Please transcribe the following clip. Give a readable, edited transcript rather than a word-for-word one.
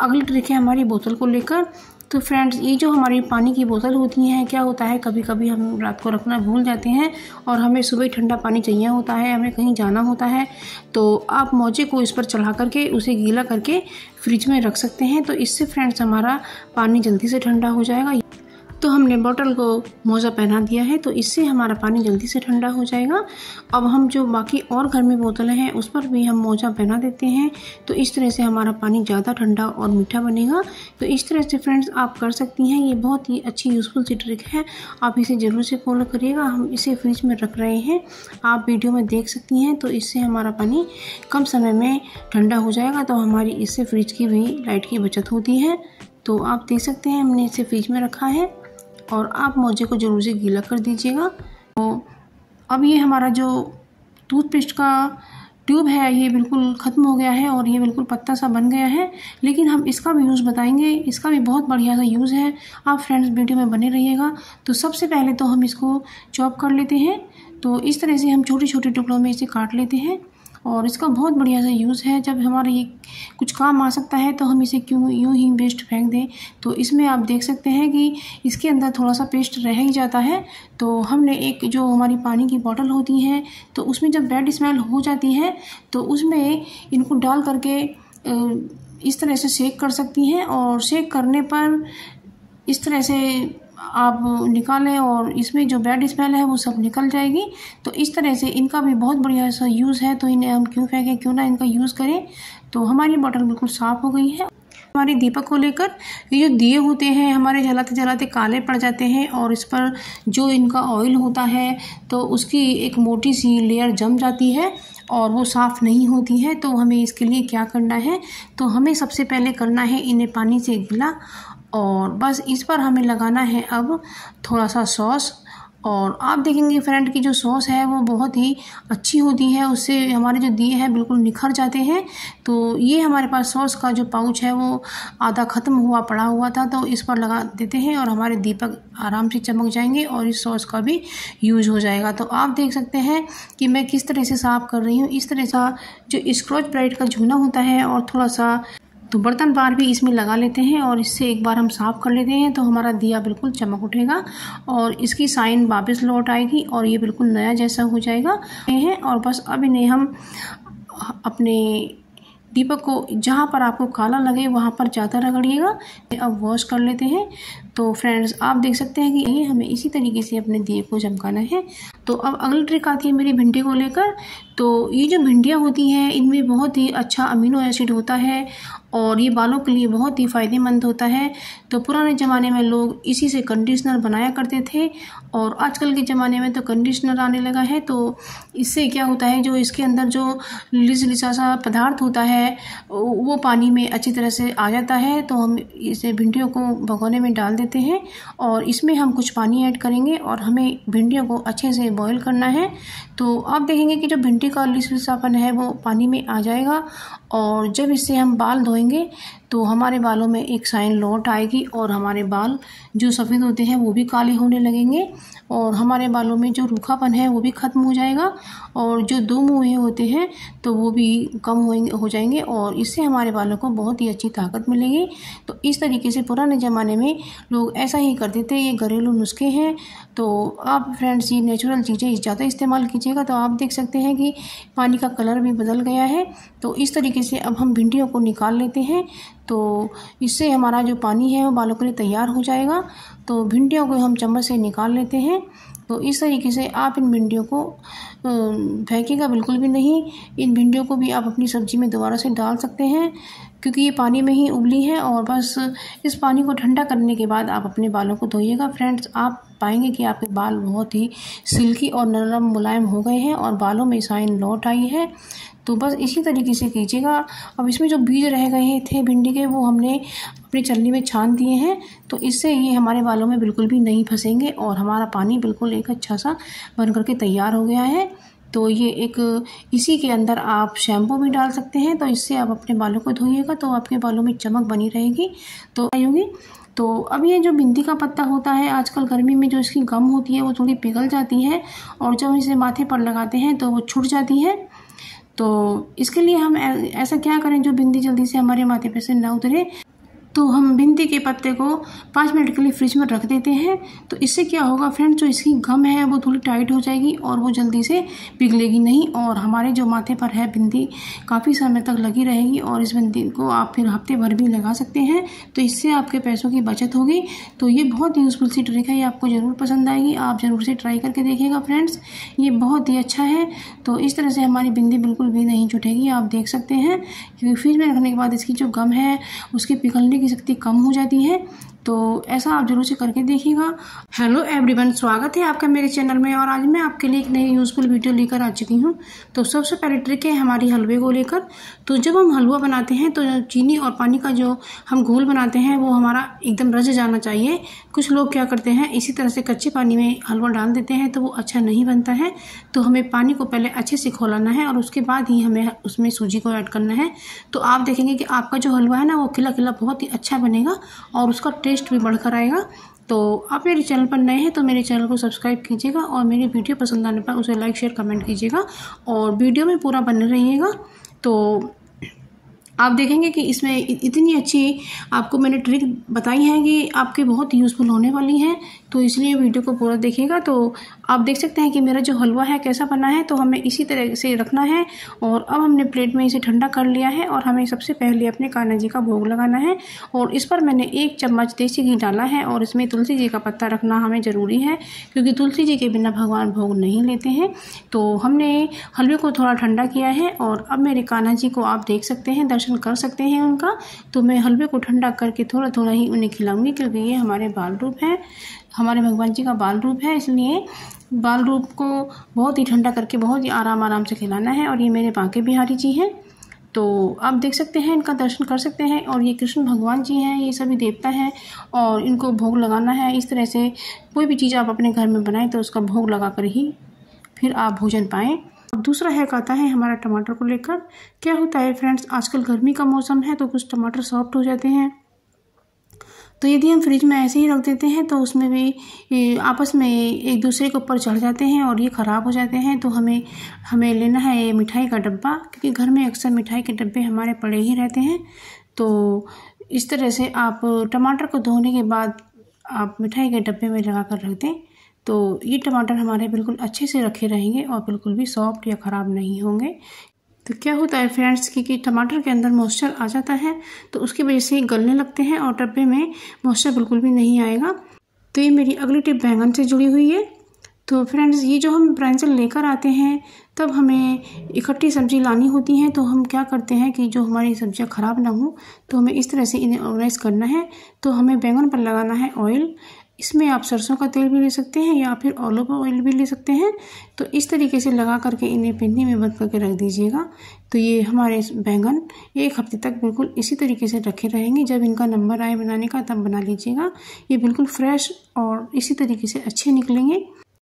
अगली ट्रिक है हमारी बोतल को लेकर। तो फ्रेंड्स, ये जो हमारी पानी की बोतल होती हैं, क्या होता है कभी कभी हम रात को रखना भूल जाते हैं और हमें सुबह ठंडा पानी चाहिए होता है, हमें कहीं जाना होता है, तो आप मोजे को इस पर चढ़ा करके उसे गीला करके फ्रिज में रख सकते हैं। तो इससे फ्रेंड्स हमारा पानी जल्दी से ठंडा हो जाएगा। तो हमने बोतल को मोजा पहना दिया है, तो इससे हमारा पानी जल्दी से ठंडा हो जाएगा। अब हम जो बाकी और घर में बोतलें हैं उस पर भी हम मोजा पहना देते हैं, तो इस तरह से हमारा पानी ज़्यादा ठंडा और मीठा बनेगा। तो इस तरह से फ्रेंड्स आप कर सकती हैं। ये बहुत ही अच्छी यूज़फुल सी ट्रिक है, आप इसे ज़रूर से फॉलो करिएगा। हम इसे फ्रिज में रख रहे हैं, आप वीडियो में देख सकती हैं। तो इससे हमारा पानी कम समय में ठंडा हो जाएगा, तो हमारी इससे फ्रिज की भी लाइट की बचत होती है। तो आप देख सकते हैं हमने इसे फ्रिज में रखा है और आप मोजे को ज़रूर से गीला कर दीजिएगा। तो अब ये हमारा जो टूथपेस्ट का ट्यूब है ये बिल्कुल ख़त्म हो गया है और ये बिल्कुल पत्ता सा बन गया है, लेकिन हम इसका भी यूज़ बताएंगे। इसका भी बहुत बढ़िया सा यूज़ है, आप फ्रेंड्स वीडियो में बने रहिएगा। तो सबसे पहले तो हम इसको चॉप कर लेते हैं। तो इस तरह से हम छोटे छोटे टुकड़ों में इसे काट लेते हैं और इसका बहुत बढ़िया सा यूज़ है। जब हमारा ये कुछ काम आ सकता है तो हम इसे क्यों यूँ ही वेस्ट फेंक दें। तो इसमें आप देख सकते हैं कि इसके अंदर थोड़ा सा पेस्ट रह ही जाता है। तो हमने एक जो हमारी पानी की बोतल होती है, तो उसमें जब बैड स्मेल हो जाती है तो उसमें इनको डाल करके इस तरह से शेक कर सकती हैं और शेक करने पर इस तरह से आप निकालें और इसमें जो बैड स्मेल है वो सब निकल जाएगी। तो इस तरह से इनका भी बहुत बढ़िया सा यूज़ है, तो इन्हें हम क्यों फेंकें, क्यों ना इनका यूज़ करें। तो हमारी बोतल बिल्कुल साफ़ हो गई है। हमारे दीपक को लेकर ये जो दिए होते हैं हमारे जलाते जलाते काले पड़ जाते हैं और इस पर जो इनका ऑयल होता है तो उसकी एक मोटी सी लेयर जम जाती है और वो साफ़ नहीं होती है। तो हमें इसके लिए क्या करना है, तो हमें सबसे पहले करना है इन्हें पानी से गीला और बस इस पर हमें लगाना है अब थोड़ा सा सॉस। और आप देखेंगे फ्रेंड की जो सॉस है वो बहुत ही अच्छी होती है, उससे हमारे जो दिए हैं बिल्कुल निखर जाते हैं। तो ये हमारे पास सॉस का जो पाउच है वो आधा ख़त्म हुआ पड़ा हुआ था, तो इस पर लगा देते हैं और हमारे दीपक आराम से चमक जाएंगे और इस सॉस का भी यूज़ हो जाएगा। तो आप देख सकते हैं कि मैं किस तरह से साफ़ कर रही हूँ। इस तरह सा जो स्क्रॉच ब्राइट का जूना होता है और थोड़ा सा तो बर्तन बार भी इसमें लगा लेते हैं और इससे एक बार हम साफ़ कर लेते हैं, तो हमारा दिया बिल्कुल चमक उठेगा और इसकी साइन वापस लौट आएगी और ये बिल्कुल नया जैसा हो जाएगा। और बस अब इन्हें हम अपने दीपक को जहाँ पर आपको काला लगे वहाँ पर ज़्यादा रगड़िएगा। अब वॉश कर लेते हैं। तो फ्रेंड्स आप देख सकते हैं कि ये हमें इसी तरीके से अपने दिए को चमकाना है। तो अब अगली ट्रिक आती है मेरी भिंडी को लेकर। तो ये जो भिंडियाँ होती हैं इनमें बहुत ही अच्छा अमीनो एसिड होता है और ये बालों के लिए बहुत ही फ़ायदेमंद होता है। तो पुराने ज़माने में लोग इसी से कंडीशनर बनाया करते थे और आजकल के ज़माने में तो कंडीशनर आने लगा है। तो इससे क्या होता है, जो इसके अंदर जो लिसा सा पदार्थ होता है वो पानी में अच्छी तरह से आ जाता है। तो हम इसे भिंडियों को भगोने में डाल देते हैं और इसमें हम कुछ पानी ऐड करेंगे और हमें भिंडियों को अच्छे से बॉईल करना है। तो आप देखेंगे कि जो भिंडी का लिसापन है वो पानी में आ जाएगा और जब इससे हम बाल धोएंगे तो हमारे बालों में एक साइन लौट आएगी और हमारे बाल जो सफ़ेद होते हैं वो भी काले होने लगेंगे और हमारे बालों में जो रूखापन है वो भी ख़त्म हो जाएगा और जो दो मुँहे होते हैं तो वो भी कम हो जाएंगे और इससे हमारे बालों को बहुत ही अच्छी ताकत मिलेगी। तो इस तरीके से पुराने ज़माने में लोग ऐसा ही करते थे। ये घरेलू नुस्खे हैं, तो आप फ्रेंड्स ये नेचुरल चीज़ें ज़्यादा इस्तेमाल कीजिएगा। तो आप देख सकते हैं कि पानी का कलर भी बदल गया है। तो इस तरीके से अब हम भिंडियों को निकाल लेते हैं। तो इससे हमारा जो पानी है वो बालों के लिए तैयार हो जाएगा। तो भिंडियों को हम चम्मच से निकाल लेते हैं। तो इस तरीके से आप इन भिंडियों को फेंकिएगा बिल्कुल भी नहीं। इन भिंडियों को भी आप अपनी सब्ज़ी में दोबारा से डाल सकते हैं क्योंकि ये पानी में ही उबली है और बस इस पानी को ठंडा करने के बाद आप अपने बालों को धोइएगा। फ्रेंड्स आप पाएंगे कि आपके बाल बहुत ही सिल्की और नरम मुलायम हो गए हैं और बालों में शाइन लौट आई है। तो बस इसी तरीके से कीजिएगा। अब इसमें जो बीज रह गए थे भिंडी के वो हमने अपनी चलनी में छान दिए हैं, तो इससे ये हमारे बालों में बिल्कुल भी नहीं फंसेंगे और हमारा पानी बिल्कुल एक अच्छा सा बन करके तैयार हो गया है। तो ये एक इसी के अंदर आप शैम्पू भी डाल सकते हैं, तो इससे आप अपने बालों को धोइएगा तो आपके बालों में चमक बनी रहेगी। तो आएगी। तो अब ये जो बिंदी का पत्ता होता है आजकल गर्मी में जो इसकी गम होती है वो थोड़ी पिघल जाती है और जब इसे माथे पर लगाते हैं तो वो छूट जाती है। तो इसके लिए हम ऐसा क्या करें जो बिंदी जल्दी से हमारे माथे पे से ना उतरे। तो हम भिंडी के पत्ते को 5 मिनट के लिए फ्रिज में रख देते हैं। तो इससे क्या होगा फ्रेंड्स, जो इसकी गम है वो थोड़ी टाइट हो जाएगी और वो जल्दी से पिघलेगी नहीं, और हमारे जो माथे पर है बिंदी काफ़ी समय तक लगी रहेगी, और इस बिंदी को आप फिर हफ्ते भर भी लगा सकते हैं। तो इससे आपके पैसों की बचत होगी। तो ये बहुत यूज़फुल सी ट्रिक है, ये आपको ज़रूर पसंद आएगी। आप ज़रूर से ट्राई करके देखिएगा फ्रेंड्स, ये बहुत ही अच्छा है। तो इस तरह से हमारी बिंदी बिल्कुल भी नहीं छूटेगी, आप देख सकते हैं, क्योंकि फ्रिज में रखने के बाद इसकी जो गम है उसकी पिघलने की शक्ति कम हो जाती है। तो ऐसा आप जरूर से करके देखिएगा। हेलो एवरीवन, स्वागत है आपका मेरे चैनल में, और आज मैं आपके लिए एक नई यूज़फुल वीडियो लेकर आ चुकी हूँ। तो सबसे पहले ट्रिक है हमारी हलवे को लेकर। तो जब हम हलवा बनाते हैं तो चीनी और पानी का जो हम घोल बनाते हैं वो हमारा एकदम रच जाना चाहिए। कुछ लोग क्या करते हैं, इसी तरह से कच्चे पानी में हलवा डाल देते हैं तो वो अच्छा नहीं बनता है। तो हमें पानी को पहले अच्छे से खौलाना है और उसके बाद ही हमें उसमें सूजी को ऐड करना है। तो आप देखेंगे कि आपका जो हलवा है ना वो खिला खिला बहुत ही अच्छा बनेगा और उसका टेस्ट भी बढ़कर आएगा। तो आप मेरे चैनल पर नए हैं तो मेरे चैनल को सब्सक्राइब कीजिएगा, और मेरी वीडियो पसंद आने पर उसे लाइक शेयर कमेंट कीजिएगा, और वीडियो में पूरा बने रहिएगा। तो आप देखेंगे कि इसमें इतनी अच्छी आपको मैंने ट्रिक बताई है कि आपके बहुत यूज़फुल होने वाली है। तो इसलिए वीडियो को पूरा देखिएगा। तो आप देख सकते हैं कि मेरा जो हलवा है कैसा बना है। तो हमें इसी तरह से रखना है, और अब हमने प्लेट में इसे ठंडा कर लिया है, और हमें सबसे पहले अपने कान्हा जी का भोग लगाना है। और इस पर मैंने 1 चम्मच देसी घी डाला है, और इसमें तुलसी जी का पत्ता रखना हमें ज़रूरी है, क्योंकि तुलसी जी के बिना भगवान भोग नहीं लेते हैं। तो हमने हलवे को थोड़ा ठंडा किया है, और अब मेरे कान्हा जी को आप देख सकते हैं, दर्शन कर सकते हैं उनका। तो मैं हलवे को ठंडा करके थोड़ा थोड़ा ही उन्हें खिलाऊंगी, क्योंकि ये हमारे बाल रूप है, हमारे भगवान जी का बाल रूप है, इसलिए बाल रूप को बहुत ही ठंडा करके बहुत ही आराम आराम से खिलाना है। और ये मेरे बांके बिहारी जी हैं, तो आप देख सकते हैं, इनका दर्शन कर सकते हैं। और ये कृष्ण भगवान जी हैं, ये सभी देवता हैं, और इनको भोग लगाना है। इस तरह से कोई भी चीज़ आप अपने घर में बनाएं तो उसका भोग लगा कर ही फिर आप भोजन पाएँ। अब दूसरा हैक आता है हमारा टमाटर को लेकर। क्या होता है फ्रेंड्स, आजकल गर्मी का मौसम है तो कुछ टमाटर सॉफ्ट हो जाते हैं। तो यदि हम फ्रिज में ऐसे ही रख देते हैं तो उसमें भी आपस में एक दूसरे के ऊपर चढ़ जाते हैं और ये ख़राब हो जाते हैं। तो हमें लेना है मिठाई का डब्बा, क्योंकि घर में अक्सर मिठाई के डब्बे हमारे पड़े ही रहते हैं। तो इस तरह से आप टमाटर को धोने के बाद आप मिठाई के डब्बे में लगा कर रख दें, तो ये टमाटर हमारे बिल्कुल अच्छे से रखे रहेंगे और बिल्कुल भी सॉफ्ट या ख़राब नहीं होंगे। तो क्या होता है फ्रेंड्स कि टमाटर के अंदर मॉइस्चर आ जाता है, तो उसकी वजह से गलने लगते हैं और डब्बे में मॉइस्चर बिल्कुल भी नहीं आएगा। तो ये मेरी अगली टिप बैंगन से जुड़ी हुई है। तो फ्रेंड्स, ये जो हम ब्रांचल लेकर आते हैं तब हमें इकट्ठी सब्जी लानी होती है, तो हम क्या करते हैं कि जो हमारी सब्जियां ख़राब ना हो तो हमें इस तरह से इन्हें ऑर्गेनाइज करना है। तो हमें बैंगन पर लगाना है ऑयल। इसमें आप सरसों का तेल भी ले सकते हैं या फिर ऑलिव ऑयल भी ले सकते हैं। तो इस तरीके से लगा करके इन्हें पिन्नी में बंद करके रख दीजिएगा। तो ये हमारे बैंगन 1 हफ्ते तक बिल्कुल इसी तरीके से रखे रहेंगे। जब इनका नंबर आए बनाने का तब बना लीजिएगा। ये बिल्कुल फ्रेश और इसी तरीके से अच्छे निकलेंगे।